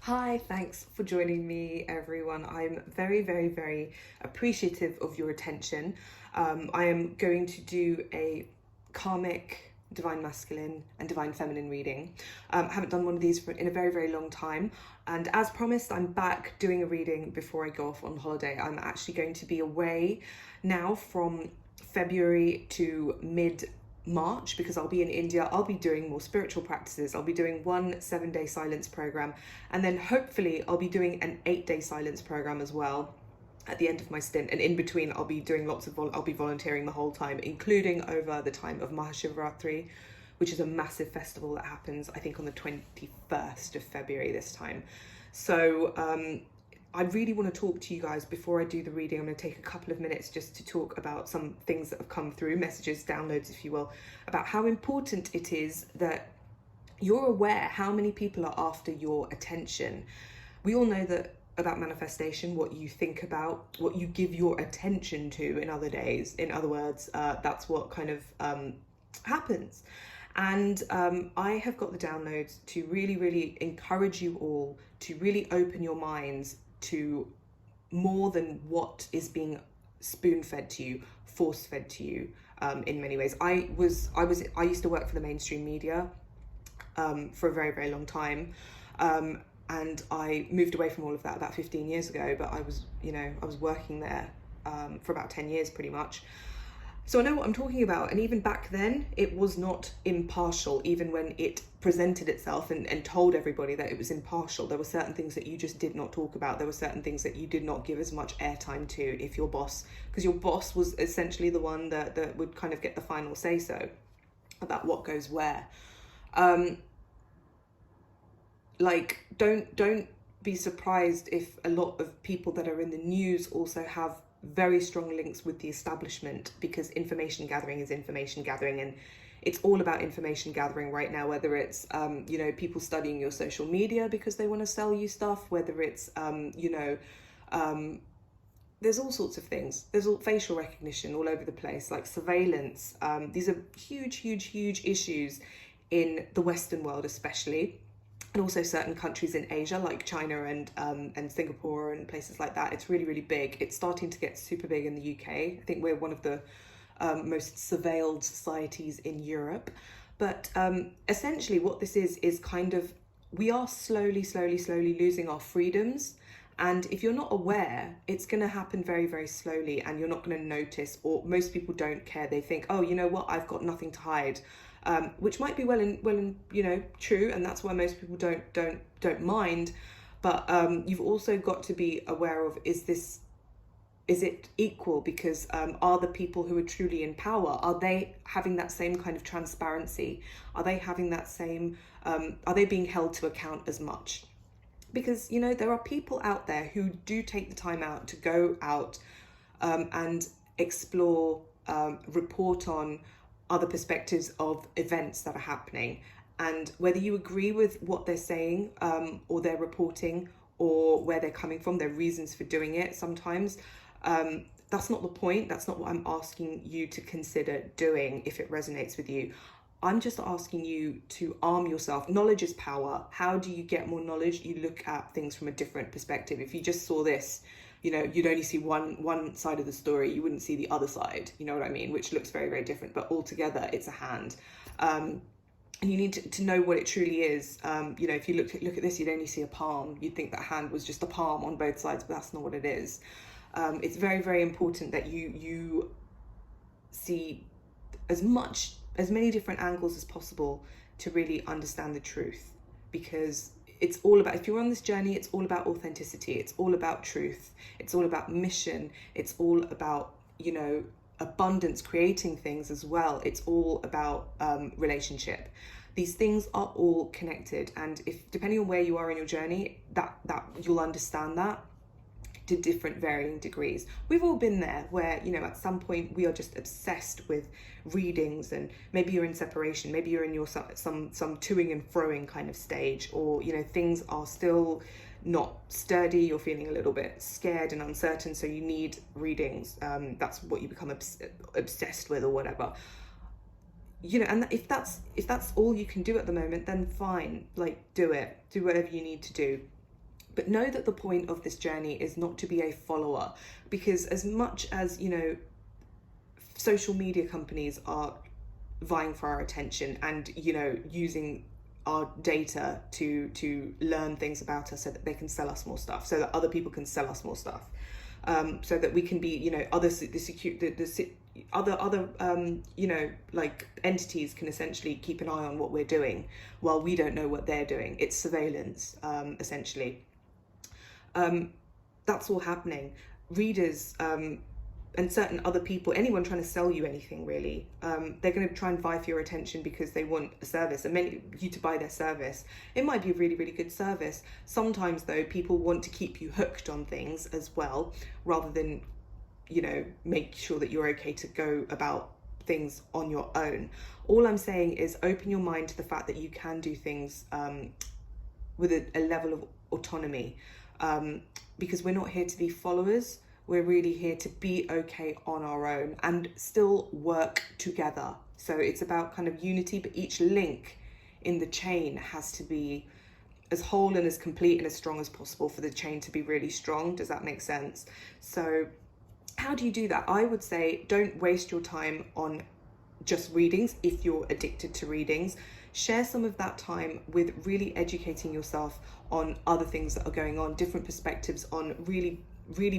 Hi, thanks for joining me, everyone. I'm very, very, very appreciative of your attention. I am going to do a karmic, divine masculine, and divine feminine reading. I haven't done one of these in a very, very long time. And as promised, I'm back doing a reading before I go off on holiday. I'm actually going to be away now from February to mid-March because I'll be in India. I'll be doing more spiritual practices. I'll be doing one 7-day silence program, and then hopefully I'll be doing an 8-day silence program as well at the end of my stint. And in between, I'll be doing I'll be volunteering the whole time, including over the time of Mahashivratri, which is a massive festival that happens, I think, on the 21st of February this time. So I really want to talk to you guys before I do the reading. I'm going to take a couple of minutes just to talk about some things that have come through, messages, downloads, if you will, about how important it is that you're aware how many people are after your attention. We all know that about manifestation, what you think about, what you give your attention to in other words, that's what kind of happens. And I have got the downloads to really, really encourage you all to really open your minds to more than what is being spoon-fed to you, force-fed to you in many ways. I used to work for the mainstream media for a very, very long time. And I moved away from all of that about 15 years ago, but I was working there for about 10 years pretty much. So I know what I'm talking about. And even back then, it was not impartial, even when it presented itself and told everybody that it was impartial. There were certain things that you just did not talk about. There were certain things that you did not give as much airtime to if your boss, because your boss was essentially the one that would kind of get the final say-so about what goes where. Don't be surprised if a lot of people that are in the news also have very strong links with the establishment, because information gathering is information gathering, and it's all about information gathering right now, whether it's people studying your social media because they want to sell you stuff, whether it's there's all sorts of things. There's all facial recognition all over the place, like surveillance. These are huge issues in the Western world especially, and also certain countries in Asia like China and Singapore and places like that. It's really, really big. It's starting to get super big in the UK. I think we're one of the most surveilled societies in Europe. But essentially what this is kind of, we are slowly losing our freedoms. And if you're not aware, it's going to happen very, very slowly, and you're not going to notice, or most people don't care. They think, oh, you know what, I've got nothing to hide. Which might be well and true, and that's why most people don't mind. But you've also got to be aware of, is it equal? Because are the people who are truly in power, are they having that same kind of transparency? Are they having that same? Are they being held to account as much? Because there are people out there who do take the time out to go out and explore, report on other perspectives of events that are happening, and whether you agree with what they're saying or they're reporting, or where they're coming from, their reasons for doing it sometimes, that's not the point. That's not what I'm asking you to consider doing if it resonates with you. I'm just asking you to arm yourself. Knowledge is power. How do you get more knowledge? You look at things from a different perspective. If you just saw this, you'd only see one side of the story. You wouldn't see the other side, you know what I mean? Which looks very, very different, but altogether it's a hand. And you need to know what it truly is. If you look at this, you'd only see a palm. You'd think that hand was just a palm on both sides, but that's not what it is. It's very, very important that you see as many different angles as possible to really understand the truth, because it's all about, if you're on this journey, it's all about authenticity. It's all about truth. It's all about mission. It's all about, abundance, creating things as well. It's all about relationship. These things are all connected. And if, depending on where you are in your journey, that you'll understand that to different varying degrees. We've all been there where, at some point we are just obsessed with readings, and maybe you're in separation, maybe you're in your some toing and froing kind of stage, or, things are still not sturdy, you're feeling a little bit scared and uncertain, so you need readings. That's what you become obsessed with or whatever. And if that's all you can do at the moment, then fine, do it. Do whatever you need to do. But know that the point of this journey is not to be a follower, because as much as, you know, social media companies are vying for our attention and, you know, using our data to learn things about us so that they can sell us more stuff, so that other people can sell us more stuff, so that we can be, you know, other you know, like entities can essentially keep an eye on what we're doing while we don't know what they're doing. It's surveillance, essentially. That's all happening. Readers, and certain other people, anyone trying to sell you anything really, they're going to try and vie for your attention because they want a service and many you to buy their service. It might be a really, really good service. Sometimes though, people want to keep you hooked on things as well, rather than, you know, make sure that you're okay to go about things on your own. All I'm saying is open your mind to the fact that you can do things with a level of autonomy, because we're not here to be followers. We're really here to be okay on our own and still work together. So it's about kind of unity, but each link in the chain has to be as whole and as complete and as strong as possible for the chain to be really strong. Does that make sense? So how do you do that? I would say don't waste your time on just readings if you're addicted to readings. Share some of that time with really educating yourself on other things that are going on, different perspectives on really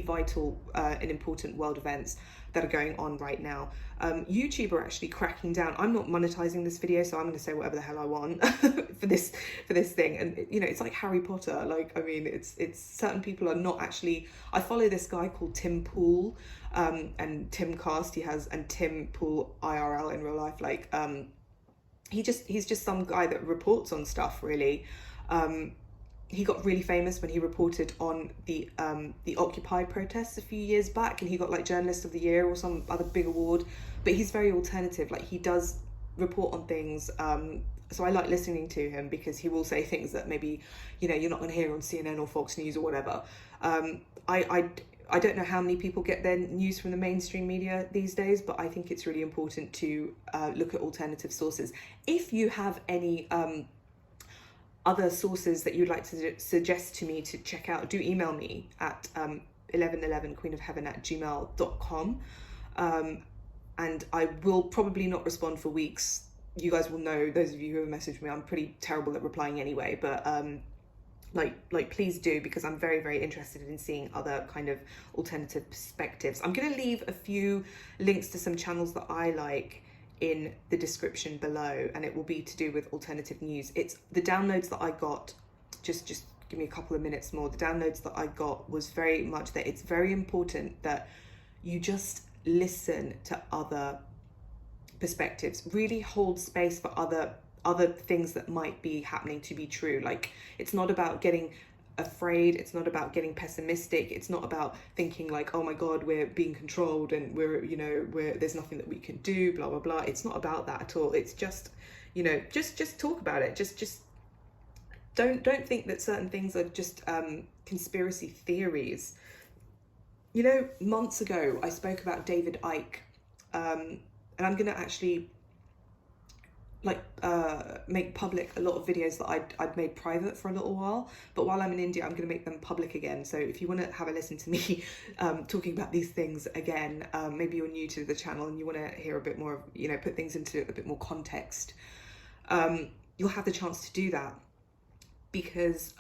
vital and important world events that are going on right now. YouTube are actually cracking down. I'm not monetizing this video, so I'm going to say whatever the hell I want for this thing. And you know, it's like Harry Potter. Like, I mean, it's certain people are not actually. I follow this guy called Tim Pool, and Tim Cast he has, and Tim Pool IRL in real life. Like, he's just some guy that reports on stuff really. He got really famous when he reported on the Occupy protests a few years back, and he got like Journalist of the Year or some other big award. But he's very alternative. Like, he does report on things. So I like listening to him because he will say things that maybe, you know, you're not going to hear on CNN or Fox News or whatever. I don't know how many people get their news from the mainstream media these days, but I think it's really important to look at alternative sources. If you have any other sources that you'd like to suggest to me to check out, do email me at 1111queenofheaven@gmail.com, and I will probably not respond for weeks. You guys will know, those of you who have messaged me, I'm pretty terrible at replying anyway, but like please do, because I'm very, very interested in seeing other kind of alternative perspectives. I'm going to leave a few links to some channels that I like in the description below, and it will be to do with alternative news. It's the downloads that I got, just give me a couple of minutes more. The downloads that I got was very much that it's very important that you just listen to other perspectives, really hold space for other things that might be happening to be true. Like, it's not about getting afraid, it's not about getting pessimistic, it's not about thinking like, oh my god, we're being controlled and there's nothing that we can do, blah blah blah. It's not about that at all. It's just, you know, just talk about it. Just don't think that certain things are just conspiracy theories. You know, months ago I spoke about David Icke, and I'm gonna actually make public a lot of videos that I'd made private for a little while, but while I'm in India I'm going to make them public again. So if you want to have a listen to me talking about these things again, maybe you're new to the channel and you want to hear a bit more of, you know, put things into a bit more context, you'll have the chance to do that, because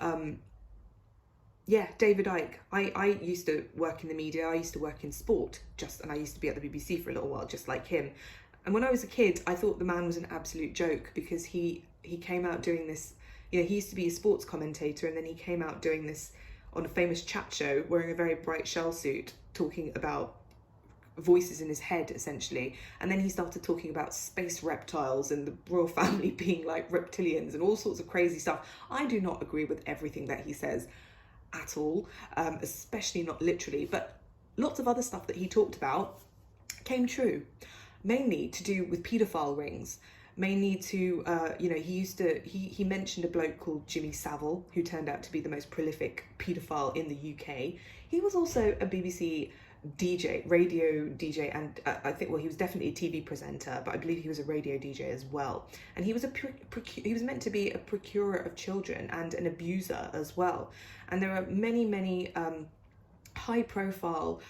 David Icke, I used to work in the media, I used to work in sport, and I used to be at the BBC for a little while, just like him. And when I was a kid, I thought the man was an absolute joke, because he came out doing this, you know, he used to be a sports commentator, and then he came out doing this on a famous chat show wearing a very bright shell suit, talking about voices in his head, essentially. And then he started talking about space reptiles and the royal family being like reptilians and all sorts of crazy stuff. I do not agree with everything that he says at all, especially not literally, but lots of other stuff that he talked about came true. Mainly to do with paedophile rings, mainly to, he mentioned a bloke called Jimmy Savile, who turned out to be the most prolific paedophile in the UK. He was also a BBC DJ, radio DJ, and I think, well, he was definitely a TV presenter, but I believe he was a radio DJ as well. And he was he was meant to be a procurer of children and an abuser as well. And there are many high profile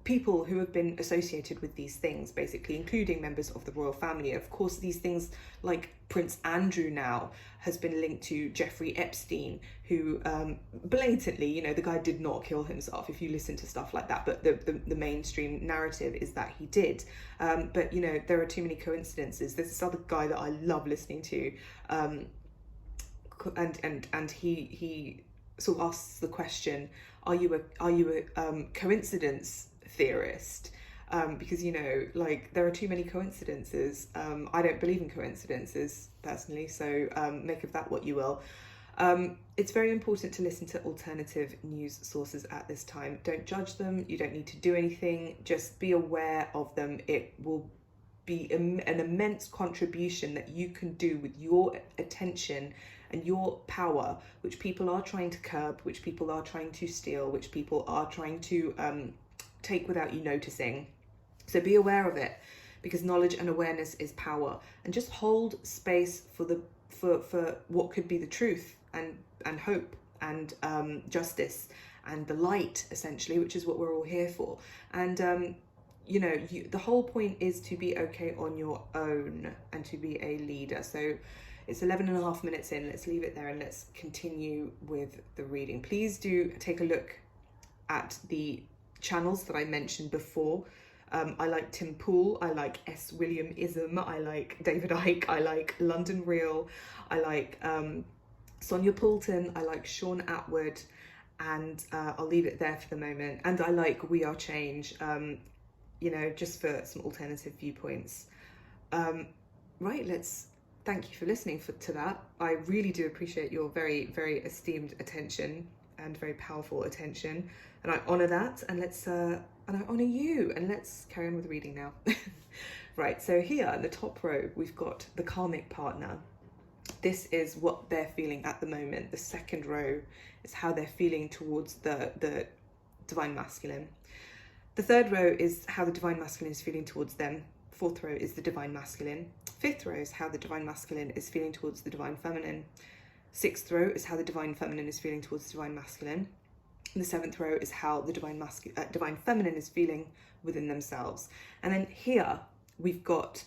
people who have been associated with these things, basically, including members of the royal family. Of course, these things, like Prince Andrew now has been linked to Jeffrey Epstein, who blatantly, you know, the guy did not kill himself if you listen to stuff like that, but the mainstream narrative is that he did. But, you know, there are too many coincidences. There's this other guy that I love listening to, and he sort of asks the question, are you a coincidence theorist? Because, you know, like, there are too many coincidences. I don't believe in coincidences personally, so make of that what you will. It's very important to listen to alternative news sources at this time. Don't judge them. You don't need to do anything. Just be aware of them. It will be an immense contribution that you can do with your attention and your power, which people are trying to curb, which people are trying to steal, which people are trying to take without you noticing. So be aware of it, because knowledge and awareness is power. And just hold space for what could be the truth and hope and justice and the light, essentially, which is what we're all here for. And you know, the whole point is to be okay on your own and to be a leader. So it's 11.5 minutes in. Let's leave it there and let's continue with the reading. Please do take a look at the channels that I mentioned before. I like Tim Pool, I like S. William Ism, I like David Icke, I like London Real, I like Sonia Poulton, I like Sean Atwood, and I'll leave it there for the moment. And I like We Are Change, you know, just for some alternative viewpoints. Right, thank you for listening to that. I really do appreciate your very, very esteemed attention and very powerful attention. And I honour that, and and I honour you, and let's carry on with the reading now. Right, so here in the top row, we've got the karmic partner. This is what they're feeling at the moment. The second row is how they're feeling towards the divine masculine. The third row is how the divine masculine is feeling towards them. Fourth row is the divine masculine. Fifth row is how the divine masculine is feeling towards the divine feminine. Sixth row is how the divine feminine is feeling towards the divine masculine. And the seventh row is how the divine feminine is feeling within themselves. And then here we've got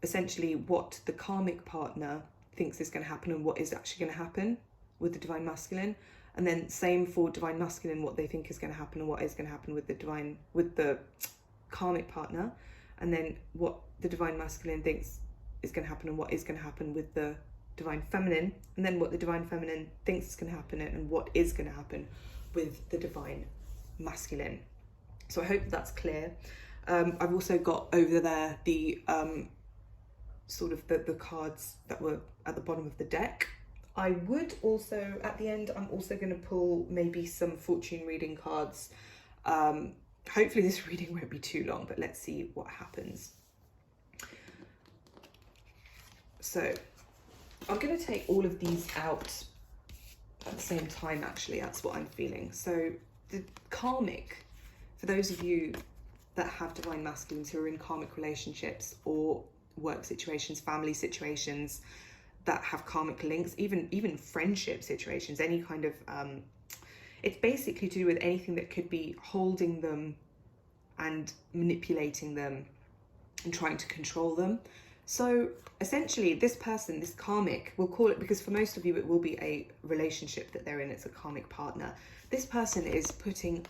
essentially what the karmic partner thinks is going to happen and what is actually going to happen with the divine masculine. And then same for divine masculine, what they think is going to happen and what is going to happen with the karmic partner. And then what the divine masculine thinks is going to happen and what is going to happen with the divine feminine, and then what the divine feminine thinks is going to happen and what is going to happen with the divine masculine. So I hope that's clear. I've also got over there the sort of the cards that were at the bottom of the deck. I would also, at the end, I'm also going to pull maybe some fortune reading cards. Hopefully this reading won't be too long, but let's see what happens. So I'm going to take all of these out at the same time, actually. That's what I'm feeling. So the karmic, for those of you that have divine masculines who are in karmic relationships or work situations, family situations that have karmic links, even friendship situations, any kind of, it's basically to do with anything that could be holding them and manipulating them and trying to control them. So essentially this person, this karmic, we'll call it, because for most of you it will be a relationship that they're in, it's a karmic partner. This person is putting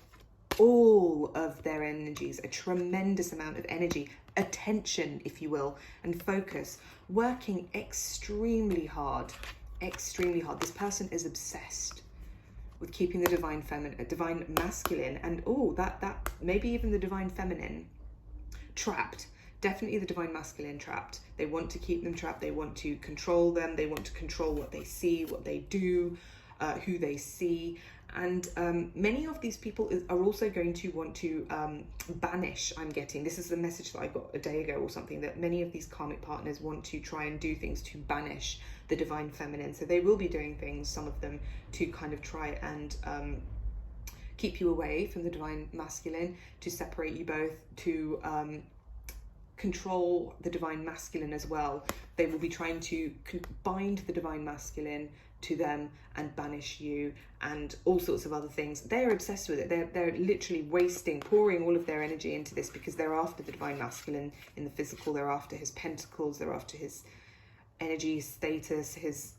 all of their energies, a tremendous amount of energy, attention, if you will, and focus, working extremely hard, extremely hard. This person is obsessed with keeping the divine feminine, divine masculine, and that maybe even the divine feminine trapped. Definitely the divine masculine trapped. They want to keep them trapped. They want to control them. They want to control what they see, what they do, who they see. And many of these people are also going to want to banish, I'm getting. This is the message that I got a day ago or something, that many of these karmic partners want to try and do things to banish the divine feminine. So they will be doing things, some of them, to kind of try and keep you away from the divine masculine, to separate you both, to control the divine masculine as well. They will be trying to bind the divine masculine to them and banish you and all sorts of other things. They're obsessed with it. They're literally pouring all of their energy into this, because they're after the divine masculine in the physical. They're after his pentacles. They're after his energy, status, his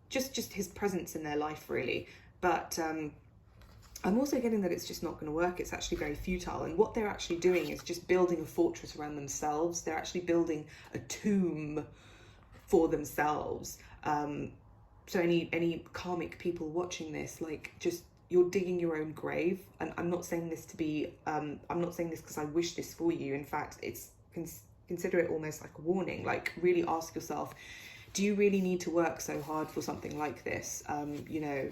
just his presence in their life, really. But I'm also getting that it's just not going to work. It's actually very futile. And what they're actually doing is just building a fortress around themselves. They're actually building a tomb for themselves. So any karmic people watching this, like, just, you're digging your own grave. And I'm not saying this to be, I'm not saying this because I wish this for you. In fact, consider it almost like a warning. Like, really ask yourself, do you really need to work so hard for something like this? You know,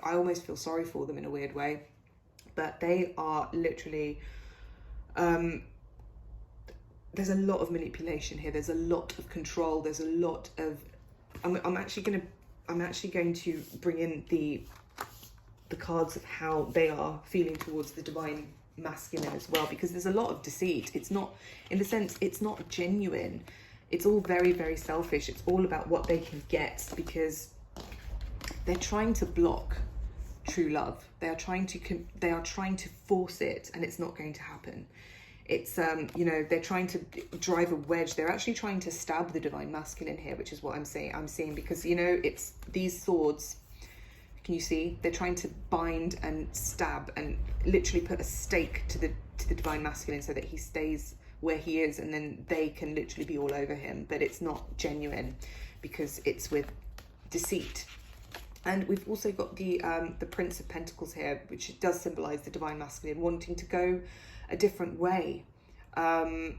I almost feel sorry for them in a weird way, but they are literally, there's a lot of manipulation here. There's a lot of control. There's a lot of, I'm actually going to bring in the cards of how they are feeling towards the divine masculine as well, because there's a lot of deceit. It's not, in the sense, it's not genuine. It's all very, very selfish. It's all about what they can get, because they're trying to block true love. They are trying to force it, and it's not going to happen. It's you know, they're trying to drive a wedge. They're actually trying to stab the divine masculine here, which is what I'm seeing, because, you know, it's these swords. Can you see? They're trying to bind and stab and literally put a stake to the divine masculine so that he stays where he is, and then they can literally be all over him. But it's not genuine, because it's with deceit. And we've also got the Prince of Pentacles here, which does symbolize the divine masculine wanting to go a different way. And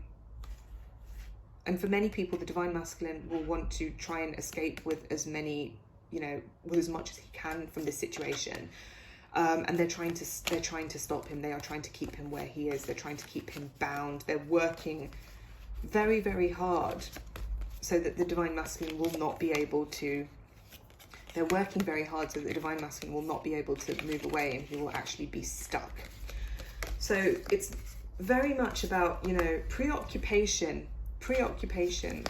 for many people, the divine masculine will want to try and escape with as many, you know, with as much as he can from this situation. And they're trying to stop him. They are trying to keep him where he is. They're trying to keep him bound. They're working very, very hard so that the divine masculine will not be able to. They're working very hard so that the divine masculine will not be able to move away, and he will actually be stuck. So it's very much about, you know, preoccupation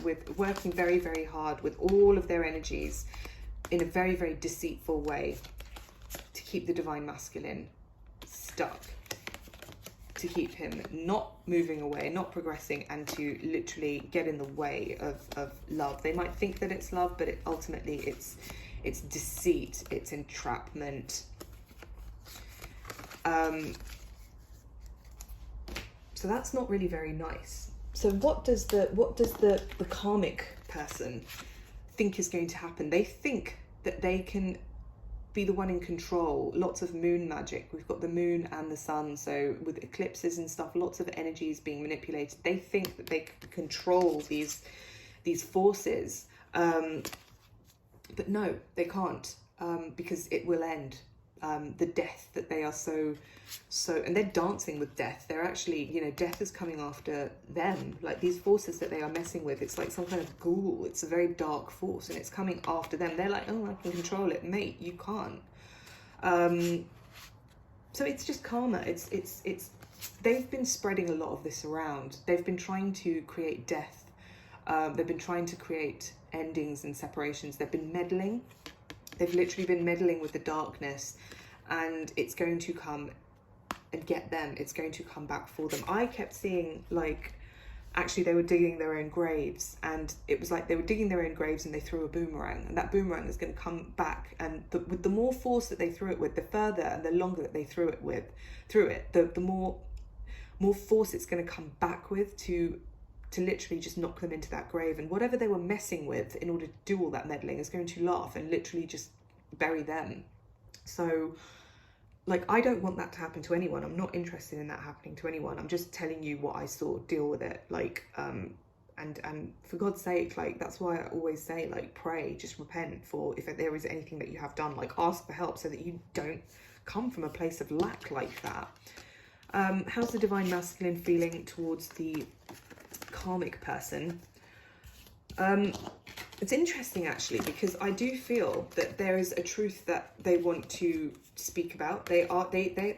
with working very, very hard with all of their energies in a very, very deceitful way to keep the divine masculine stuck, to keep him not moving away, not progressing, and to literally get in the way of love. They might think that it's love, but ultimately it's deceit, it's entrapment. So that's not really very nice. So what does the karmic person think is going to happen? They think that they can be the one in control. Lots of moon magic. We've got the moon and the sun, so with eclipses and stuff, lots of energies being manipulated. They think that they can control these forces. But no, they can't, because it will end. The death that they are so, and they're dancing with death. They're actually, you know, death is coming after them. Like, these forces that they are messing with, it's like some kind of ghoul. It's a very dark force, and it's coming after them. They're like, oh, I can control it. Mate, you can't. So it's just karma. It's they've been spreading a lot of this around. They've been trying to create death. They've been trying to create endings and separations. They've been meddling. They've literally been meddling with the darkness, and it's going to come and get them. It's going to come back for them. I kept seeing, like, actually they were digging their own graves, and it was like they were digging their own graves and they threw a boomerang, and that boomerang is going to come back, and with the more force that they threw it with, the further and the longer that they threw it, the more force it's going to come back with to literally just knock them into that grave. And whatever they were messing with in order to do all that meddling is going to laugh and literally just bury them. So, like, I don't want that to happen to anyone. I'm not interested in that happening to anyone. I'm just telling you what I saw. Deal with it. Like, and for God's sake, like, that's why I always say, like, pray, just repent for if there is anything that you have done. Like, ask for help so that you don't come from a place of lack like that. How's the divine masculine feeling towards the karmic person? It's interesting actually, because I do feel that there is a truth that they want to speak about. They're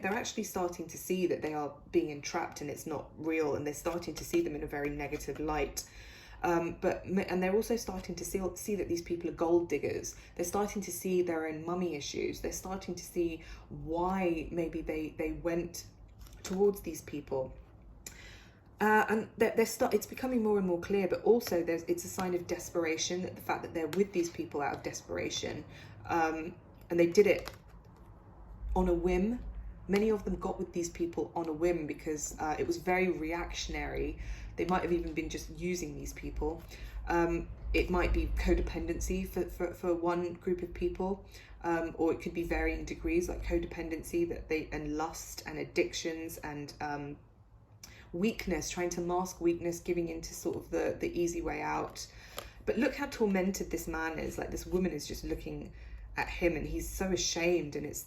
actually starting to see that they are being entrapped and it's not real, and they're starting to see them in a very negative light. And they're also starting to see that these people are gold diggers. They're starting to see their own mummy issues. They're starting to see why maybe they went towards these people. And it's becoming more and more clear, but also it's a sign of desperation, that the fact that they're with these people out of desperation, and they did it on a whim. Many of them got with these people on a whim because it was very reactionary. They might have even been just using these people. It might be codependency for one group of people, or it could be varying degrees, like codependency and lust and addictions and weakness, trying to mask weakness, giving into sort of the easy way out. But look how tormented this man is. Like, this woman is just looking at him and he's so ashamed, and it's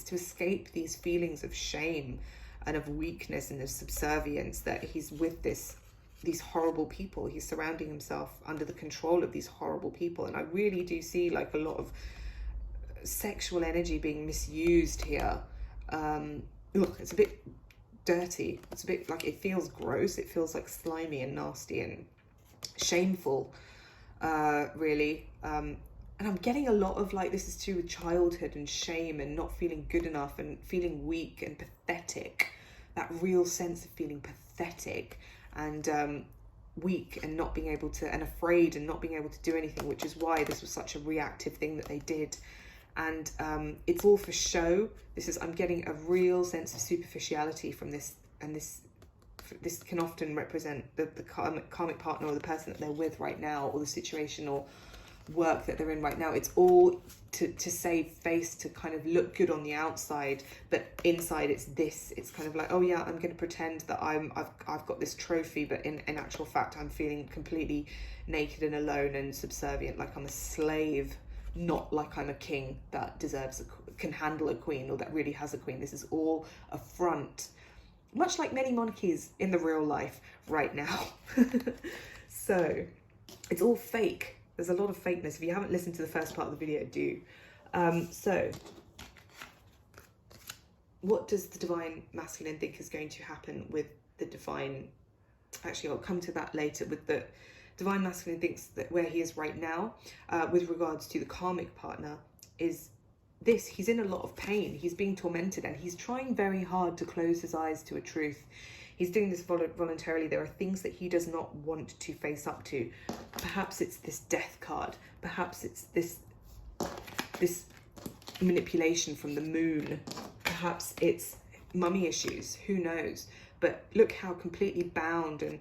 to escape these feelings of shame and of weakness and of subservience that he's with these horrible people. He's surrounding himself under the control of these horrible people. And I really do see like a lot of sexual energy being misused here. Look, it's a bit dirty. It's a bit like, it feels gross. It feels like slimy and nasty and shameful, really. And I'm getting a lot of like, this is to do with childhood and shame and not feeling good enough and feeling weak and pathetic. That real sense of feeling pathetic and weak and not being able to, and afraid and not being able to do anything, which is why this was such a reactive thing that they did. And it's all for show. I'm getting a real sense of superficiality from this, and this can often represent the karmic partner or the person that they're with right now, or the situation or work that they're in right now. It's all to save face, to kind of look good on the outside, but inside it's kind of like, oh yeah, I'm going to pretend that I've got this trophy, but in actual fact I'm feeling completely naked and alone and subservient, like I'm a slave, not like I'm a king that can handle a queen, or that really has a queen. This is all a front, much like many monarchies in the real life right now. So it's all fake. There's a lot of fakeness. If you haven't listened to the first part of the video, do. So what does the divine masculine think is going to happen with the divine? Actually, I'll come to that later. With the divine masculine thinks that where he is right now, with regards to the karmic partner, is this: he's in a lot of pain. He's being tormented, and he's trying very hard to close his eyes to a truth. He's doing this voluntarily. There are things that he does not want to face up to. Perhaps it's this death card. Perhaps it's this manipulation from the moon. Perhaps it's mummy issues. Who knows? But look how completely bound and,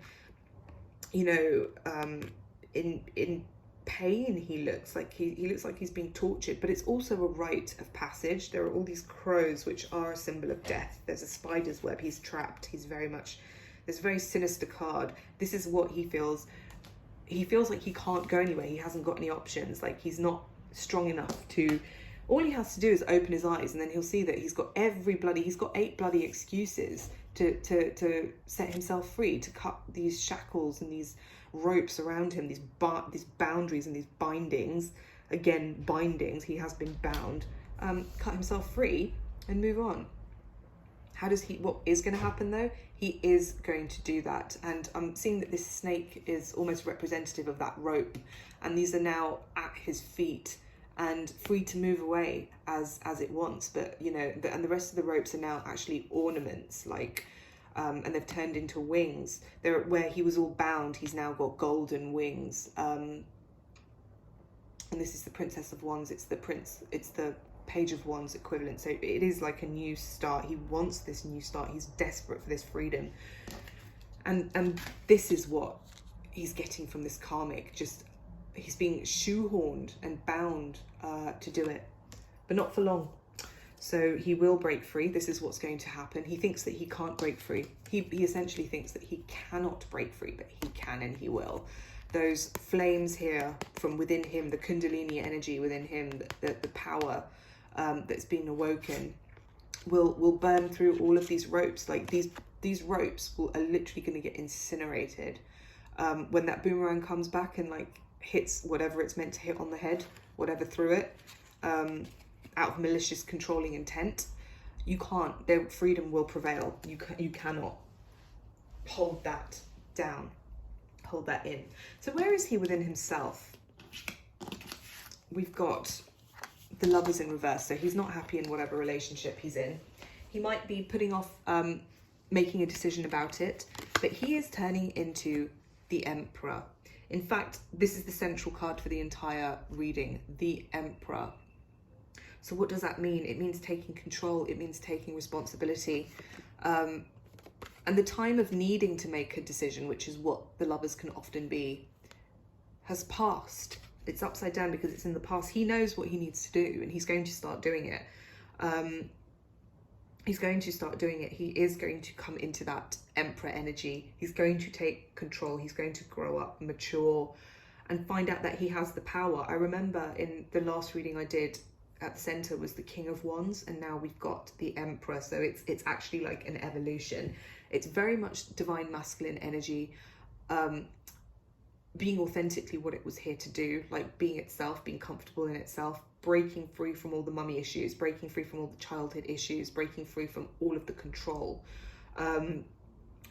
you know, in pain he looks. Like he looks like he's being tortured. But it's also a rite of passage. There are all these crows which are a symbol of death. There's a spider's web. He's trapped. He's very much, this very sinister card. This is what he feels. He feels like he can't go anywhere. He hasn't got any options. Like, he's not strong enough to, all he has to do is open his eyes, and then he'll see that he's got 8 bloody excuses to set himself free, to cut these shackles and these ropes around him, these boundaries and these bindings. Again, bindings. He has been bound. Cut himself free and move on. What is going to happen though? He is going to do that. And I'm seeing that this snake is almost representative of that rope, and these are now at his feet and free to move away as it wants. But you know, and the rest of the ropes are now actually ornaments, like, and they've turned into wings. Where he was all bound, he's now got golden wings. And this is the Princess of Wands. It's the Page of Wands equivalent. So it is like a new start. He wants this new start. He's desperate for this freedom. And this is what he's getting from this karmic. Just, he's being shoehorned and bound to do it, but not for long. So he will break free. This is what's going to happen. He thinks that he can't break free. He essentially thinks that he cannot break free, but he can and he will. Those flames here from within him, the kundalini energy within him, the power that's being awoken, will burn through all of these ropes. Like, these ropes are literally going to get incinerated when that boomerang comes back, and like, hits whatever it's meant to hit on the head, whatever threw it, out of malicious controlling intent. You can't. Their freedom will prevail. You cannot hold that down, hold that in. So where is he within himself? We've got the Lovers in reverse. So he's not happy in whatever relationship he's in. He might be putting off making a decision about it, but he is turning into the Emperor. In fact, this is the central card for the entire reading, the Emperor. So what does that mean? It means taking control. It means taking responsibility. And the time of needing to make a decision, which is what the Lovers can often be, has passed. It's upside down because it's in the past. He knows what he needs to do, and he's going to start doing it. He's going to start doing it. He is going to come into that Emperor energy. He's going to take control. He's going to grow up, mature, and find out that he has the power. I remember in the last reading I did, at the center was the King of Wands, and now we've got the Emperor. So it's actually like an evolution. It's very much divine masculine energy, being authentically what it was here to do, like being itself, being comfortable in itself, breaking free from all the mummy issues, breaking free from all the childhood issues, breaking free from all of the control, and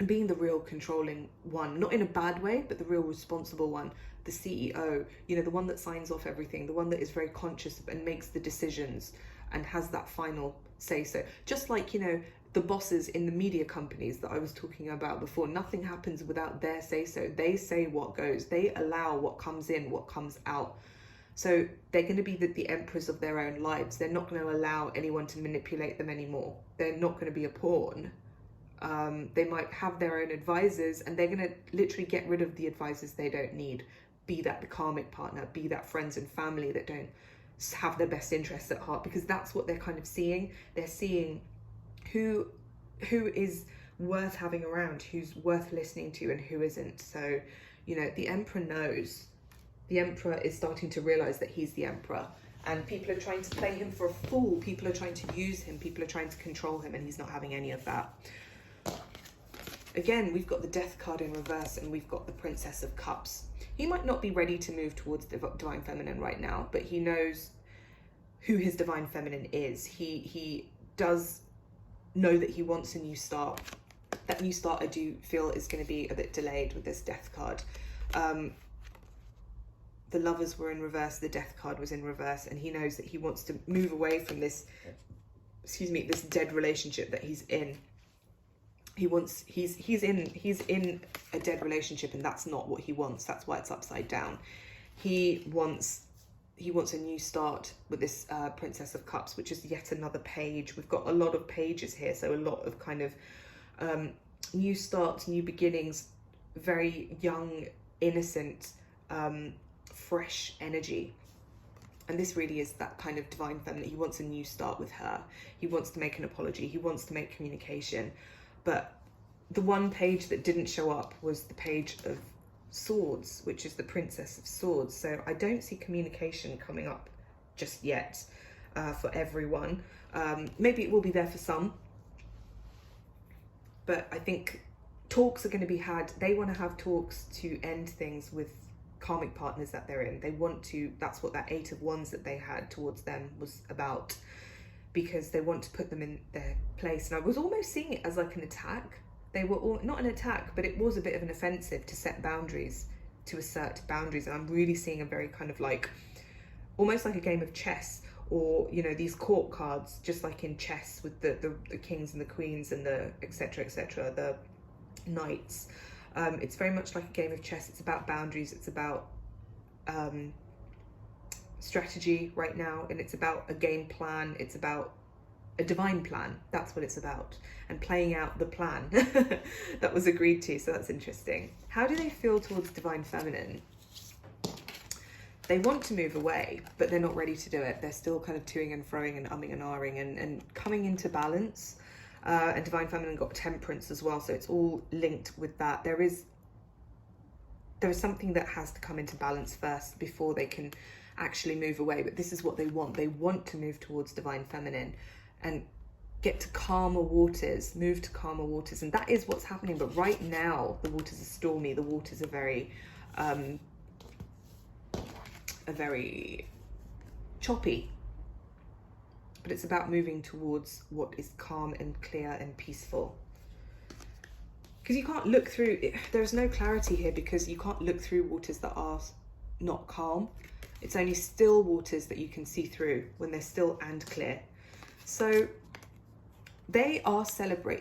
being the real controlling one, not in a bad way, but the real responsible one, the CEO, you know, the one that signs off everything, the one that is very conscious and makes the decisions and has that final say so. Just like, you know, the bosses in the media companies that I was talking about before, nothing happens without their say so. They say what goes, they allow what comes in, what comes out. So they're going to be the emperors of their own lives. They're not going to allow anyone to manipulate them anymore. They're not going to be a pawn. They might have their own advisors, and they're going to literally get rid of the advisors they don't need. Be that the karmic partner, be that friends and family that don't have their best interests at heart, because that's what they're kind of seeing. They're seeing who is worth having around, who's worth listening to, and who isn't. So, you know, the Emperor knows. The Emperor is starting to realize that he's the Emperor, and people are trying to play him for a fool. People are trying to use him. People are trying to control him, and he's not having any of that. Again, we've got the Death card in reverse, and we've got the Princess of Cups. He might not be ready to move towards the Divine Feminine right now, but he knows who his Divine Feminine is. He does know that he wants a new start. That new start, I do feel, is going to be a bit delayed with this Death card. The Lovers were in reverse, the Death card was in reverse, and he knows that he wants to move away from this, this dead relationship that he's in. He's in a dead relationship, and that's not what he wants. That's why it's upside down. He wants a new start with this Princess of Cups, which is yet another page. We've got a lot of pages here, so a lot of kind of new starts, new beginnings, very young, innocent, fresh energy. And this really is that kind of Divine Feminine. He wants a new start with her. He wants to make an apology. He wants to make communication. But the one page that didn't show up was the Page of Swords, which is the Princess of Swords. So I don't see communication coming up just yet for everyone. Maybe it will be there for some. But I think talks are going to be had. They want to have talks to end things with karmic partners that they're in. They want to, that's what that 8 of Wands that they had towards them was about, because they want to put them in their place. And I was almost seeing it as like an attack. They were all, not an attack, but it was a bit of an offensive to set boundaries, to assert boundaries. And I'm really seeing a very kind of like, almost like a game of chess, or, you know, these court cards, just like in chess with the kings and the queens and the etc, the knights. It's very much like a game of chess. It's about boundaries. It's about strategy right now, and it's about a game plan. It's about a divine plan. That's what it's about, and playing out the plan that was agreed to. So that's interesting. How do they feel towards Divine Feminine? They want to move away, but they're not ready to do it. They're still kind of toing and froing and umming and ahhing and coming into balance. And Divine Feminine got Temperance as well, so it's all linked with that. There is something that has to come into balance first before they can actually move away. But this is what they want. They want to move towards Divine Feminine and get to calmer waters, move to calmer waters. And that is what's happening. But right now, the waters are stormy. The waters are very are very choppy, but it's about moving towards what is calm and clear and peaceful. Because you can't look through, there's no clarity here because you can't look through waters that are not calm. It's only still waters that you can see through when they're still and clear. So they are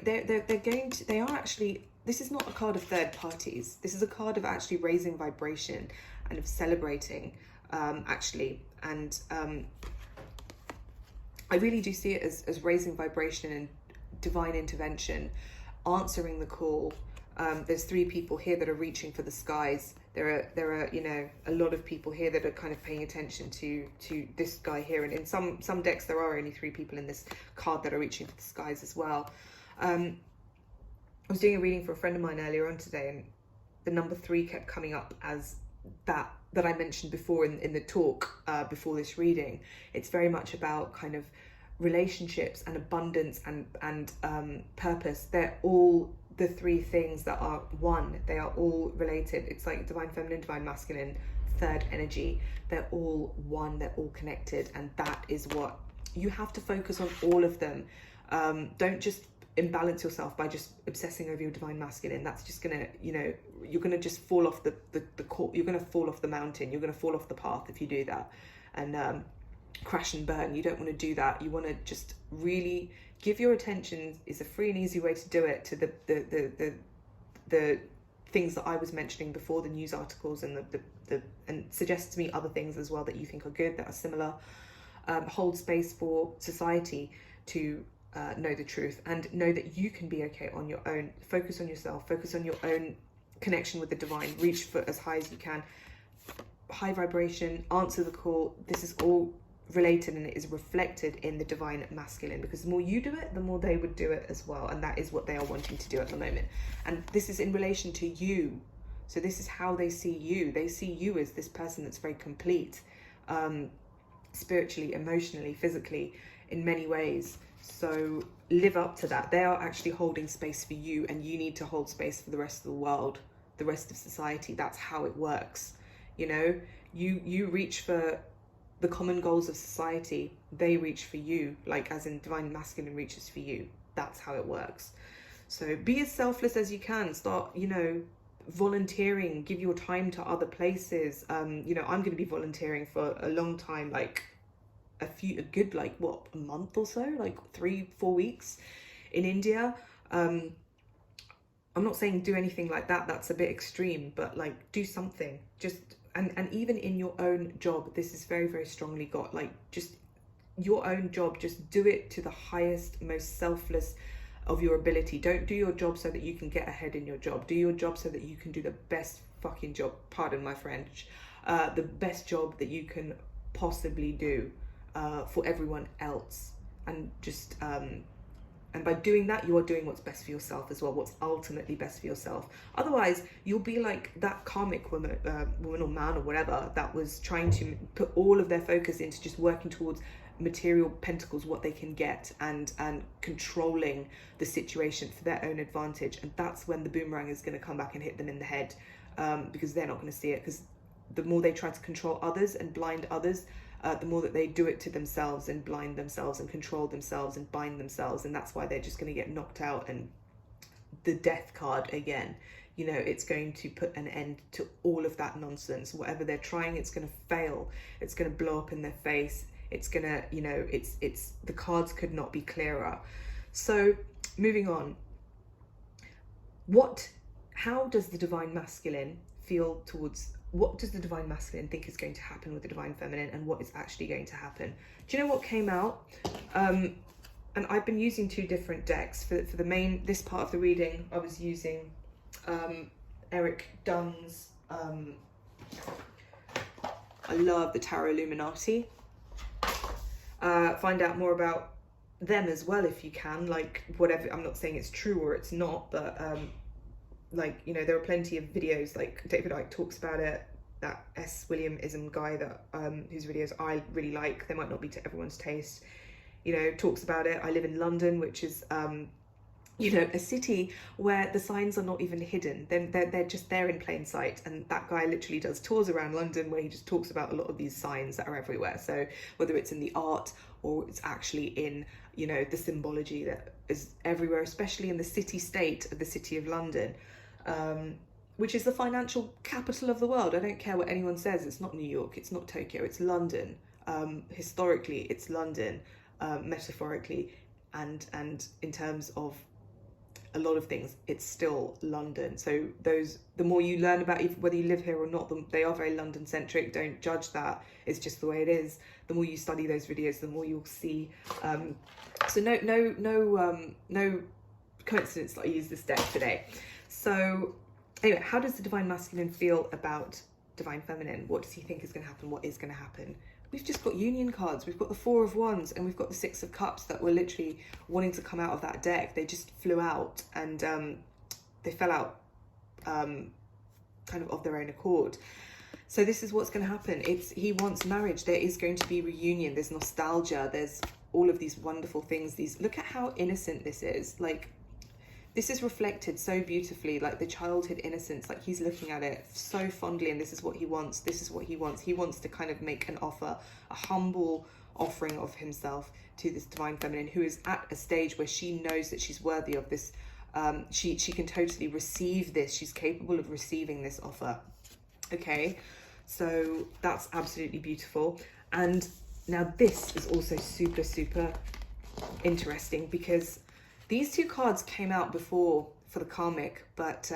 they are actually, this is not a card of third parties. This is a card of actually raising vibration and of celebrating, actually. And I really do see it as raising vibration and divine intervention, answering the call. There's 3 people here that are reaching for the skies. There are you know, a lot of people here that are kind of paying attention to this guy here, and in some decks there are only 3 people in this card that are reaching for the skies as well. I was doing a reading for a friend of mine earlier on today, and the number 3 kept coming up as that I mentioned before in the talk before this reading. It's very much about kind of relationships and abundance and purpose. They're all the 3 things that are one. They are all related. It's like divine feminine, divine masculine, third energy. They're all one. They're all connected, and that is what you have to focus on, all of them. Don't just imbalance yourself by just obsessing over your divine masculine. That's just gonna, you know, you're gonna just fall off the court. You're gonna fall off the mountain. You're gonna fall off the path if you do that, and crash and burn. You don't want to do that. You want to just really give your attention, is a free and easy way to do it, to the things that I was mentioning before, the news articles and and suggest to me other things as well that you think are good, that are similar. Hold space for society to know the truth and know that you can be okay on your own. Focus on yourself, focus on your own connection with the divine, reach for as high as you can. High vibration, answer the call. This is all related, and it is reflected in the divine masculine, because the more you do it, the more they would do it as well, and that is what they are wanting to do at the moment. And this is in relation to you, so this is how they see you. They see you as this person that's very complete, spiritually, emotionally, physically, in many ways. So live up to that. They are actually holding space for you, and you need to hold space for the rest of the world, the rest of society. That's how it works. You know, you reach for the common goals of society, they reach for you, like as in divine masculine reaches for you. That's how it works. So be as selfless as you can. Start, you know, volunteering, give your time to other places. You know, I'm going to be volunteering for a long time, like a good like what, a month or so, like 3-4 weeks in India. I'm not saying do anything like that, that's a bit extreme, but like do something. Just and even in your own job, this is very, very strongly got, like, just your own job, just do it to the highest, most selfless of your ability. Don't do your job so that you can get ahead in your job. Do your job so that you can do the best fucking job, pardon my French, the best job that you can possibly do for everyone else. And just and by doing that, you are doing what's best for yourself as well, what's ultimately best for yourself. Otherwise, you'll be like that karmic woman or man or whatever that was trying to put all of their focus into just working towards material pentacles, what they can get, and controlling the situation for their own advantage. And that's when the boomerang is going to come back and hit them in the head, because they're not going to see it. Because the more they try to control others and blind others, the more that they do it to themselves and blind themselves and control themselves and bind themselves. And that's why they're just going to get knocked out. And the death card again, you know, it's going to put an end to all of that nonsense. Whatever they're trying, it's going to fail. It's going to blow up in their face. It's going to, you know, it's the cards could not be clearer. So moving on, how does the divine masculine feel towards, what does the divine masculine think is going to happen with the divine feminine, and what is actually going to happen? Do you know what came out? And I've been using 2 different decks for the this part of the reading. I was using Eric Dunn's, I love the Tarot Illuminati. Find out more about them as well if you can, like whatever. I'm not saying it's true or it's not, but like, you know, there are plenty of videos, like David Icke talks about it, that S. Williamism guy that whose videos I really like. They might not be to everyone's taste, you know, talks about it. I live in London, which is you a city where the signs are not even hidden. They're just there in plain sight. And that guy literally does tours around London where he just talks about a lot of these signs that are everywhere. So whether it's in the art or it's actually in, the symbology that is everywhere, especially in the city-state of the City of London, which is the financial capital of the world. I don't care what anyone says. It's not New York, it's not Tokyo, it's London. Historically, it's London, metaphorically, and in terms of a lot of things, it's still London. So the more you learn about whether you live here or not, they are very London centric. Don't judge that. It's just the way it is. The more you study those videos, the more you'll see. So no coincidence that I use this deck today. So anyway, how does the divine masculine feel about divine feminine? What does he think is going to happen? What is going to happen? We've just got union cards. We've got the Four of Wands, and we've got the Six of Cups that were literally wanting to come out of that deck. They just flew out, and they fell out kind of their own accord. So this is what's going to happen. He wants marriage. There is going to be reunion. There's nostalgia. There's all of these wonderful things. Look at how innocent this is. Like, this is reflected so beautifully, like the childhood innocence, like he's looking at it so fondly, and this is what he wants. This is what he wants. He wants to kind of make an offer, a humble offering of himself to this divine feminine, who is at a stage where she knows that she's worthy of this. She can totally receive this. She's capable of receiving this offer. Okay, so that's absolutely beautiful. And now this is also super, super interesting, because these two cards came out before for the karmic, but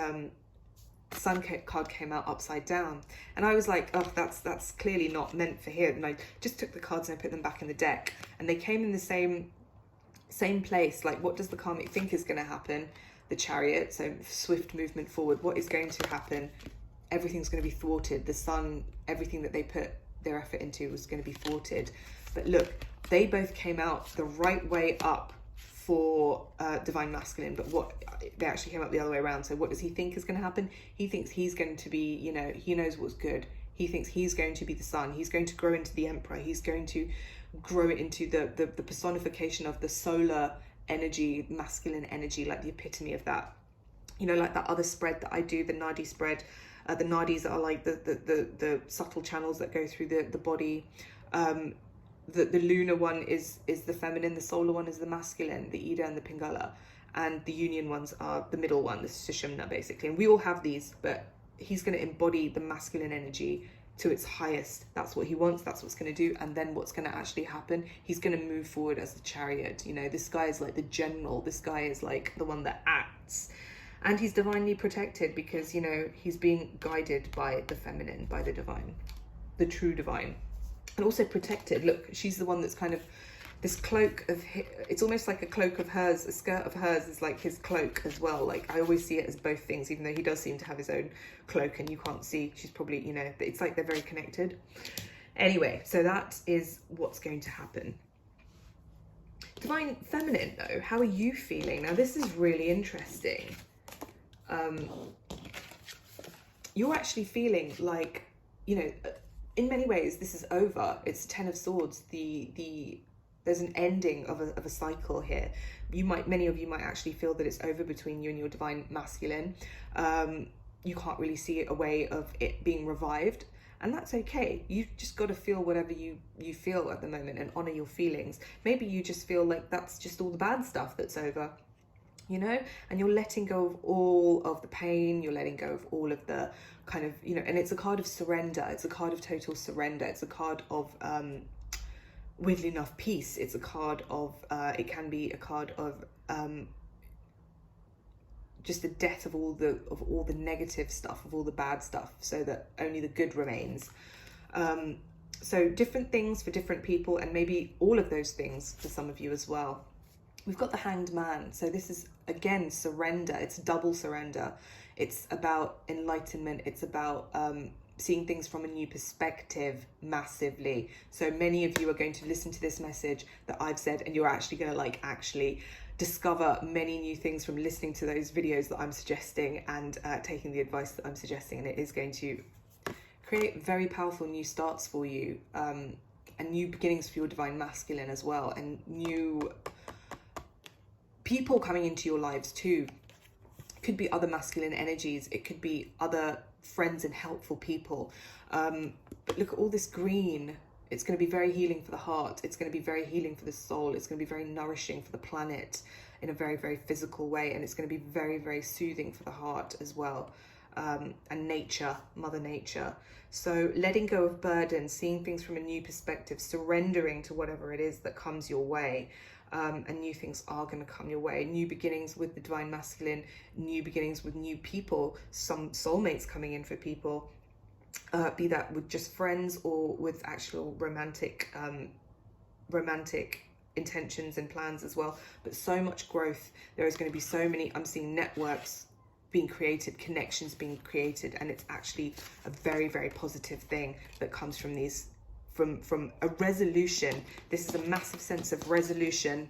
Sun card came out upside down, and I was like, oh, that's clearly not meant for here. And I just took the cards and I put them back in the deck, and they came in the same place. Like, what does the karmic think is going to happen? The Chariot, so swift movement forward. What is going to happen? Everything's going to be thwarted. The Sun, everything that they put their effort into was going to be thwarted. But look, they both came out the right way up for divine masculine, but they actually came up the other way around. So what does he think is going to happen? He thinks he's going to be, he knows what's good. He thinks he's going to be the sun. He's going to grow into the emperor. He's going to grow into the personification of the solar energy, masculine energy, like the epitome of that. Like that other spread that I do, the nadi spread. The nadis are like the subtle channels that go through the body. The lunar one is the feminine, the solar one is the masculine, the Ida and the Pingala, and the union ones are the middle one, the Sushumna, basically. And we all have these, but he's going to embody the masculine energy to its highest. That's what he wants, that's what's going to do. And then what's going to actually happen, he's going to move forward as the Chariot. This guy is like the general, this guy is like the one that acts. And he's divinely protected because, he's being guided by the feminine, by the divine, the true divine. And also protected. Look, she's the one that's kind of this cloak of it's almost like a cloak of hers, a skirt of hers is like his cloak as well. Like, I always see it as both things, even though he does seem to have his own cloak and you can't see. She's probably, it's like they're very connected. Anyway, so that is what's going to happen. Divine feminine, though, how are you feeling? Now, this is really interesting. You're actually feeling like, in many ways, this is over. It's Ten of Swords. There's an ending of a cycle here. Many of you might actually feel that it's over between you and your divine masculine. You can't really see a way of it being revived, and that's okay. You've just got to feel whatever you feel at the moment and honor your feelings. Maybe you just feel like that's just all the bad stuff that's over, and you're letting go of all of the pain. You're letting go of all of the kind of, and it's a card of surrender. It's a card of total surrender. It's a card of, weirdly enough, peace. It's a card of, it can be a card of just the death of all the negative stuff, of all the bad stuff, so that only the good remains. So different things for different people, and maybe all of those things for some of you as well. We've got the Hanged Man. So this is, again, surrender. It's double surrender. It's about enlightenment. It's about seeing things from a new perspective massively. So many of you are going to listen to this message that I've said, and you're actually going to actually discover many new things from listening to those videos that I'm suggesting and taking the advice that I'm suggesting. And it is going to create very powerful new starts for you, and new beginnings for your divine masculine as well, and new people coming into your lives too. It could be other masculine energies. It could be other friends and helpful people. But look at all this green. It's going to be very healing for the heart. It's going to be very healing for the soul. It's going to be very nourishing for the planet in a very, very physical way. And it's going to be very, very soothing for the heart as well. And nature, Mother Nature. So letting go of burden, seeing things from a new perspective, surrendering to whatever it is that comes your way. And new things are going to come your way. New beginnings with the Divine Masculine, new beginnings with new people, some soulmates coming in for people. Be that with just friends or with actual romantic intentions and plans as well. But so much growth. There is going to be so many, I'm seeing networks being created, connections being created, and it's actually a very, very positive thing that comes from these, from a resolution. This is a massive sense of resolution,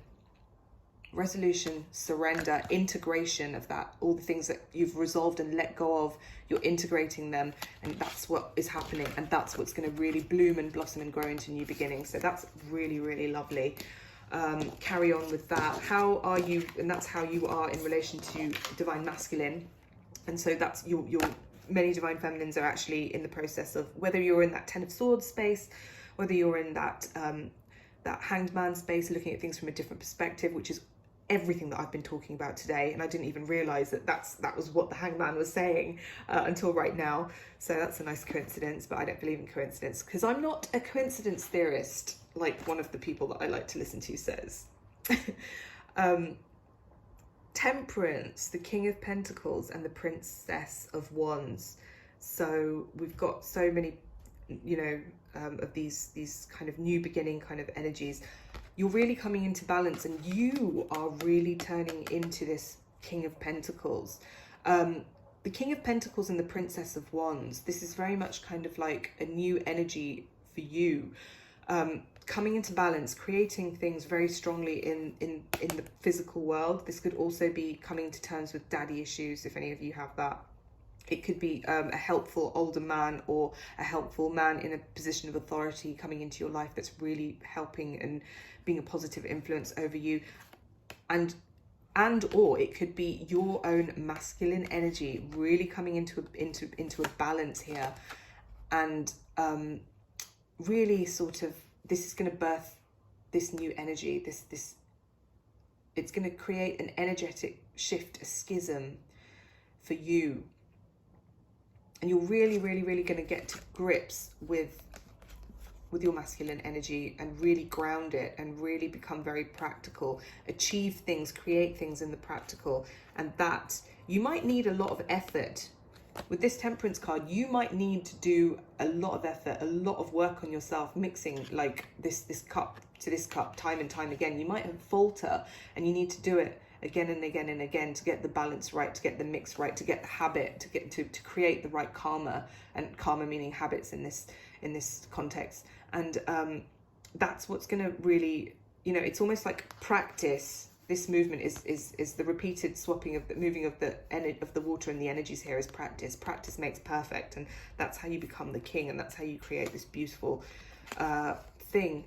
surrender, integration of that, all the things that you've resolved and let go of, you're integrating them, and that's what is happening, and that's what's going to really bloom and blossom and grow into new beginnings. So that's really, really lovely. Carry on with that. How are you? And that's how you are in relation to Divine Masculine. And so that's your many Divine Feminines are actually in the process of, whether you're in that Ten of Swords space, whether you're in that that Hanged Man space, looking at things from a different perspective, which is everything that I've been talking about today. And I didn't even realize that was what the Hanged Man was saying until right now. So that's a nice coincidence, but I don't believe in coincidence because I'm not a coincidence theorist, like one of the people that I like to listen to says. Temperance, the King of Pentacles and the Princess of Wands. So we've got so many, of these kind of new beginning kind of energies. You're really coming into balance, and you are really turning into this King of Pentacles. The King of Pentacles and the Princess of Wands, this is very much kind of like a new energy for you. Coming into balance, creating things very strongly in the physical world. This could also be coming to terms with daddy issues, if any of you have that. It could be a helpful older man or a helpful man in a position of authority coming into your life that's really helping and being a positive influence over you. And or it could be your own masculine energy really coming into a balance here. And really sort of, this is going to birth this new energy, this it's going to create an energetic shift, a schism for you. And you're really, really, really going to get to grips with your masculine energy and really ground it and really become very practical, achieve things, create things in the practical. And that you might need a lot of effort. With this Temperance card, you might need to do a lot of effort, a lot of work on yourself, mixing like this cup to this cup time and time again. You might falter, and you need to do it again and again and again to get the balance right, to get the mix right, to get the habit, to get to create the right karma, and karma meaning habits in this context. And that's what's going to really, it's almost like practice. This movement is the repeated swapping of the moving of the water and the energies here is practice. Practice makes perfect, and that's how you become the king, and that's how you create this beautiful thing.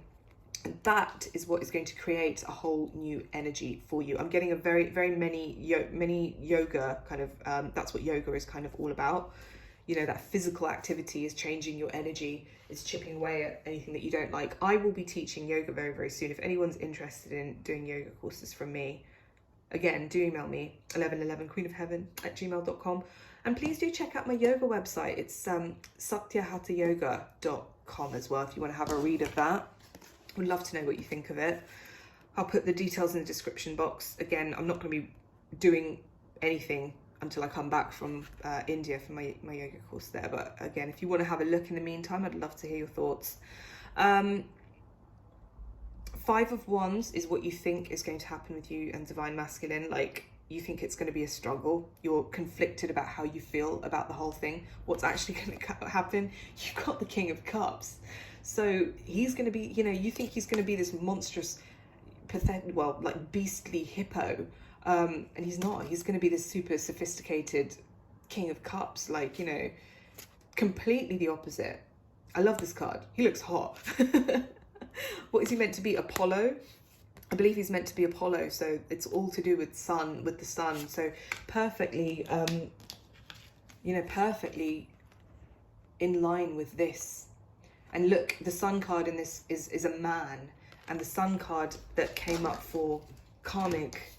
And that is what is going to create a whole new energy for you. I'm getting a very, very many yoga kind of, that's what yoga is kind of all about. That physical activity is changing your energy, is chipping away at anything that you don't like. I will be teaching yoga very, very soon. If anyone's interested in doing yoga courses from me, again, do email me, 1111queenofheaven@gmail.com. And please do check out my yoga website. It's satyahatayoga.com as well, if you want to have a read of that. Would love to know what you think of it. I'll put the details in the description box. Again, I'm not going to be doing anything until I come back from India for my yoga course there. But again, if you want to have a look in the meantime, I'd love to hear your thoughts. 5 of Wands is what you think is going to happen with you and Divine Masculine. Like, you think it's going to be a struggle. You're conflicted about how you feel about the whole thing. What's actually going to happen? You've got the King of Cups. So he's going to be, you think he's going to be this monstrous, pathetic, like beastly hippo. And he's not. He's going to be this super sophisticated King of Cups, like, completely the opposite. I love this card. He looks hot. What is he meant to be? Apollo? I believe he's meant to be Apollo, so it's all to do with the sun. So perfectly, perfectly in line with this. And look, the sun card in this is a man, and the sun card that came up for karmic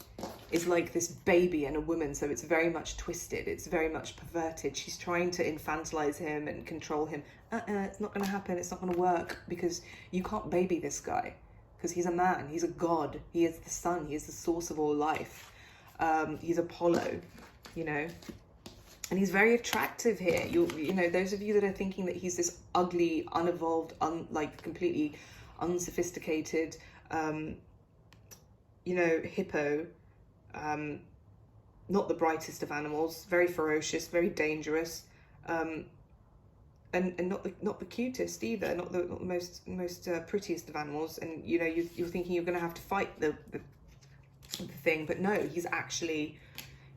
is like this baby and a woman, so it's very much twisted, it's very much perverted. She's trying to infantilize him and control him. It's not going to happen, it's not going to work, because you can't baby this guy, because he's a man, he's a god, he is the sun, he is the source of all life. He's Apollo, and he's very attractive here. Those of you that are thinking that he's this ugly, unevolved, completely unsophisticated, hippo, not the brightest of animals, very ferocious, very dangerous, and not the cutest either, not the most prettiest of animals. And you're thinking you're going to have to fight the thing, but no, he's actually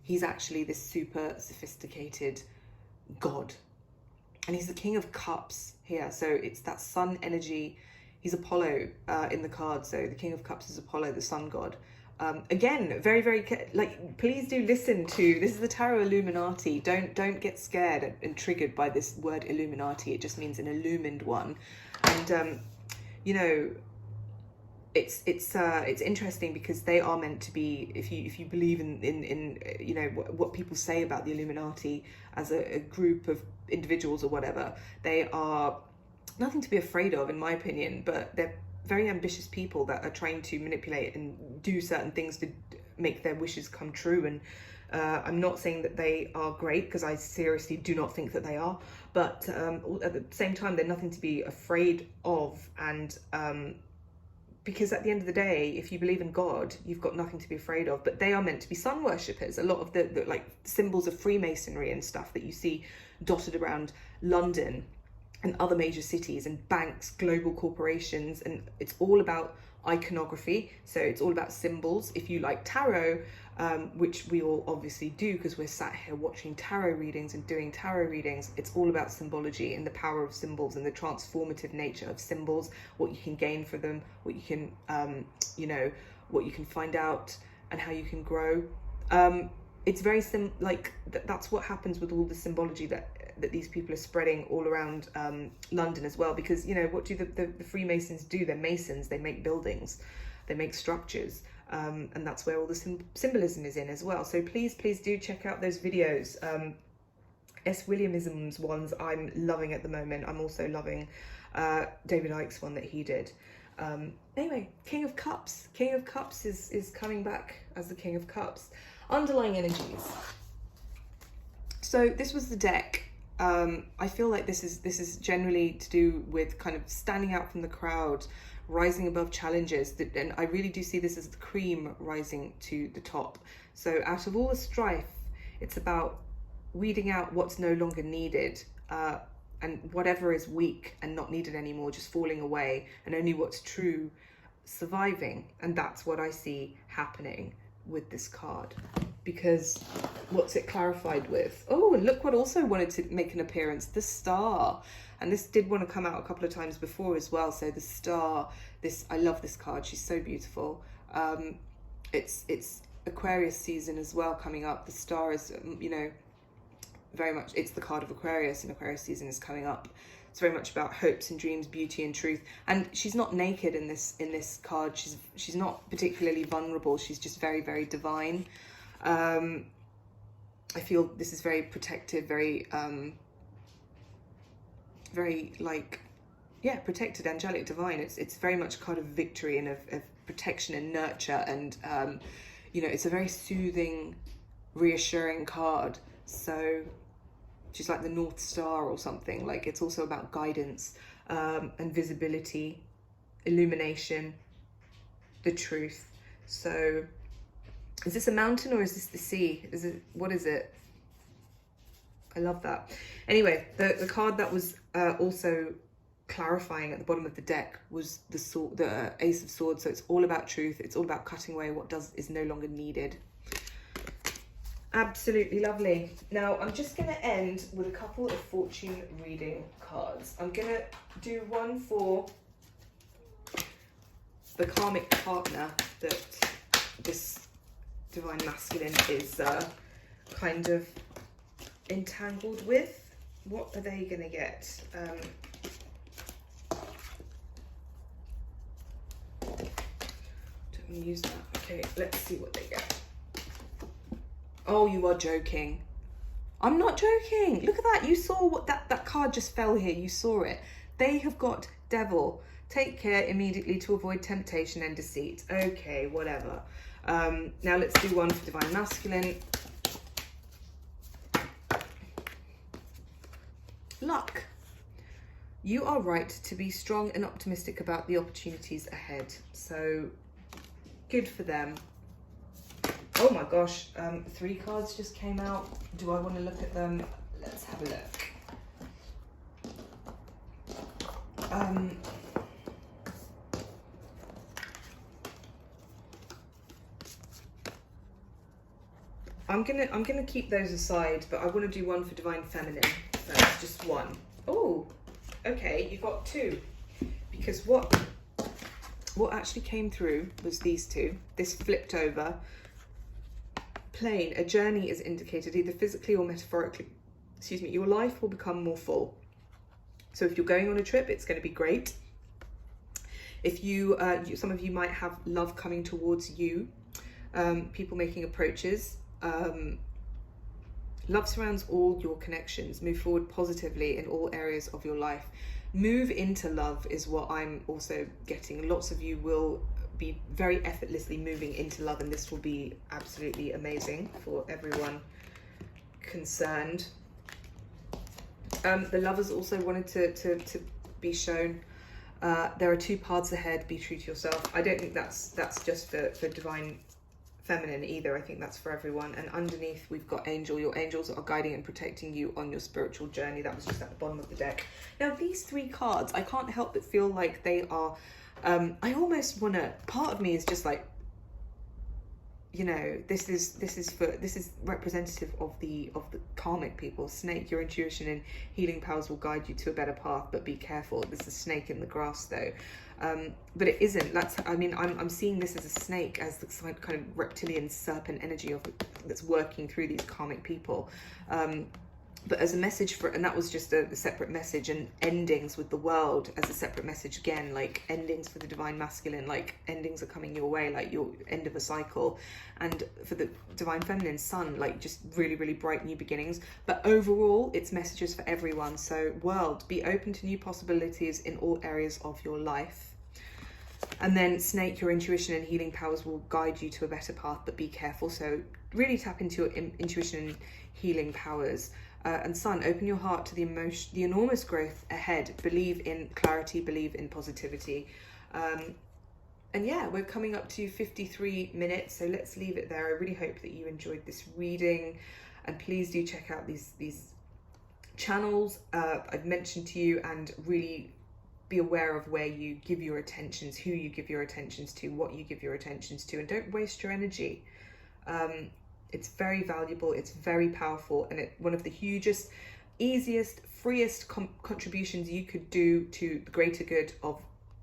this super sophisticated god, and he's the King of Cups here. So it's that sun energy. He's Apollo in the card, so the King of Cups is Apollo, the sun god. Again, very, very, please do listen to, this is the Tarot Illuminati. Don't get scared and triggered by this word Illuminati. It just means an illumined one. And, it's interesting because they are meant to be, if you believe in what people say about the Illuminati as a group of individuals or whatever, they are nothing to be afraid of, in my opinion, but they're very ambitious people that are trying to manipulate and do certain things to make their wishes come true. And I'm not saying that they are great, because I seriously do not think that they are, but at the same time, they're nothing to be afraid of. And because at the end of the day, if you believe in God, you've got nothing to be afraid of. But they are meant to be sun worshippers. A lot of the symbols of Freemasonry and stuff that you see dotted around London and other major cities and banks, global corporations, and it's all about iconography. So it's all about symbols. If you like tarot, which we all obviously do because we're sat here watching tarot readings and doing tarot readings, it's all about symbology and the power of symbols and the transformative nature of symbols, what you can gain for them, what you can, what you can find out and how you can grow. It's very that's what happens with all the symbology that these people are spreading all around London as well. Because what do the Freemasons do? They're masons. They make buildings, they make structures, and that's where all the symbolism is in as well. So please do check out those videos. S. Williamism's ones I'm loving at the moment. I'm also loving David Icke's one that he did. Anyway, King of Cups. King of Cups is coming back as the King of Cups. Underlying energies. So this was the deck. I feel like this is generally to do with kind of standing out from the crowd, rising above challenges, and I really do see this as the cream rising to the top. So out of all the strife, it's about weeding out what's no longer needed, and whatever is weak and not needed anymore, just falling away, and only what's true surviving. And that's what I see happening with this card. Because what's it clarified with? Oh, and look what also wanted to make an appearance, the Star. And this did want to come out a couple of times before as well. So the Star, I love this card. She's so beautiful. It's Aquarius season as well coming up. The Star is, very much, it's the card of Aquarius, and Aquarius season is coming up. It's very much about hopes and dreams, beauty and truth. And she's not naked in this card. She's not particularly vulnerable. She's just very, very divine. I feel this is very protective, very protected, angelic, divine. It's very much a card of victory and of protection and nurture, and it's a very soothing, reassuring card. So she's like the North Star or something. Like, it's also about guidance and visibility, illumination, the truth. So is this a mountain or is this the sea? What is it? I love that. Anyway, the card that was also clarifying at the bottom of the deck was the Ace of Swords. So it's all about truth. It's all about cutting away what is no longer needed. Absolutely lovely. Now I'm just going to end with a couple of fortune reading cards. I'm going to do one for the karmic partner that this divine masculine is kind of entangled with. What are they going to get? Don't want to use that. Okay, let's see what they get. Oh, you are joking. I'm not joking. Look at that. You saw what that card just fell here. You saw it. They have got Devil. Take care immediately to avoid temptation and deceit. Okay, whatever. Now let's do one for divine masculine. Luck. You are right to be strong and optimistic about the opportunities ahead. So good for them. Oh my gosh, 3 cards just came out. Do I want to look at them? Let's have a look. I'm gonna keep those aside, but I want to do one for divine feminine. That's just one. Oh, okay, you got 2, because what actually came through was these 2. This flipped over. Plain, a journey is indicated, either physically or metaphorically. Excuse me. Your life will become more full. So if you're going on a trip, it's going to be great. If you, some of you might have love coming towards you, people making approaches. Love surrounds all your connections. Move forward positively in all areas of your life. Move into love is what I'm also getting. Lots of you will be very effortlessly moving into love, and this will be absolutely amazing for everyone concerned. The lovers also wanted to be shown. There are 2 paths ahead. Be true to yourself. I don't think that's just for divine feminine either. I think that's for everyone. And underneath we've got angel. Your angels are guiding and protecting you on your spiritual journey. That was just at the bottom of the deck. Now these 3 cards, I can't help but feel like they are I almost want to, part of me is just like, you know, this is representative of the karmic people. Snake, your intuition and healing powers will guide you to a better path, but be careful. There's a snake in the grass though. But it isn't. I'm seeing this as a snake, as the kind of reptilian serpent energy that's working through these karmic people. But as a message for, and that was just a separate message, and endings with the world as a separate message again, like endings for the divine masculine, like endings are coming your way, like your end of a cycle. And for the divine feminine, sun, like just really, really bright new beginnings. But overall, it's messages for everyone. So world, be open to new possibilities in all areas of your life. And then snake, your intuition and healing powers will guide you to a better path, but be careful. So really tap into your intuition and healing powers. And sun, open your heart to the enormous growth ahead. Believe in clarity, believe in positivity. And yeah, we're coming up to 53 minutes, so let's leave it there. I really hope that you enjoyed this reading, and please do check out these channels I've mentioned to you, and really be aware of where you give your attentions, who you give your attentions to, what you give your attentions to, and don't waste your energy. It's very valuable, it's very powerful, and one of the hugest, easiest, freest contributions you could do to the greater good of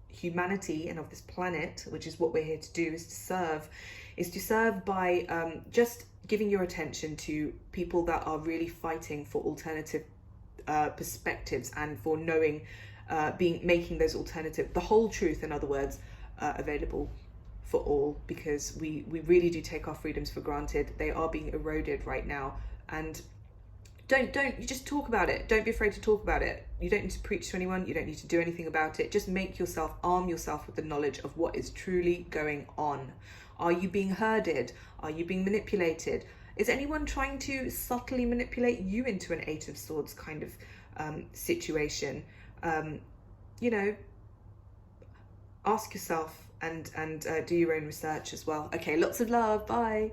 humanity and of this planet, which is what we're here to do, is to serve by just giving your attention to people that are really fighting for alternative perspectives, and for knowing, making those alternative, the whole truth, in other words, available for all, because we really do take our freedoms for granted. They are being eroded right now, and you just talk about it. Don't be afraid to talk about it. You don't need to preach to anyone. You don't need to do anything about it. Just arm yourself with the knowledge of what is truly going on. Are you being herded? Are you being manipulated? Is anyone trying to subtly manipulate you into an 8 of Swords kind of situation? You know, ask yourself, and do your own research as well. Okay, lots of love. Bye.